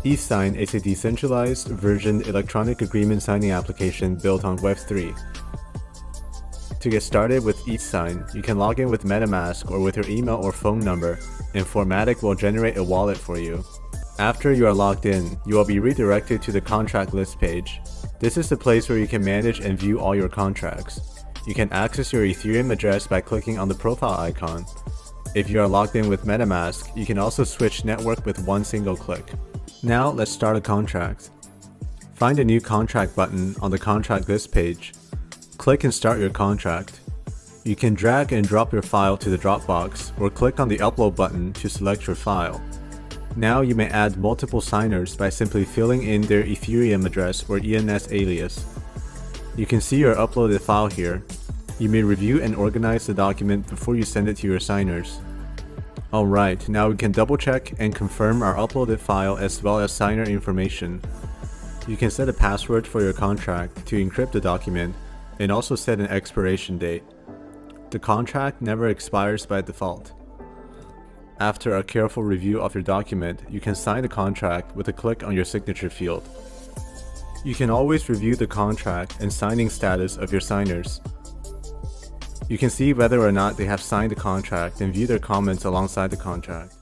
eSign is a decentralized, versioned electronic agreement signing application built on Web3. To get started with eSign, you can log in with MetaMask or with your email or phone number, and Formatic will generate a wallet for you. After you are logged in, you will be redirected to the contract list page. This is the place where you can manage and view all your contracts. You can access your Ethereum address by clicking on the profile icon. If you are logged in with MetaMask, you can also switch network with one single click. Now let's start a contract. Find a new contract button on the contract list page. Click and start your contract. You can drag and drop your file to the Dropbox or click on the upload button to select your file. Now you may add multiple signers by simply filling in their Ethereum address or ENS alias. You can see your uploaded file here. You may review and organize the document before you send it to your signers. Alright, now we can double check and confirm our uploaded file as well as signer information. You can set a password for your contract to encrypt the document and also set an expiration date. The contract never expires by default. After a careful review of your document, you can sign the contract with a click on your signature field. You can always review the contract and signing status of your signers. You can see whether or not they have signed the contract and view their comments alongside the contract.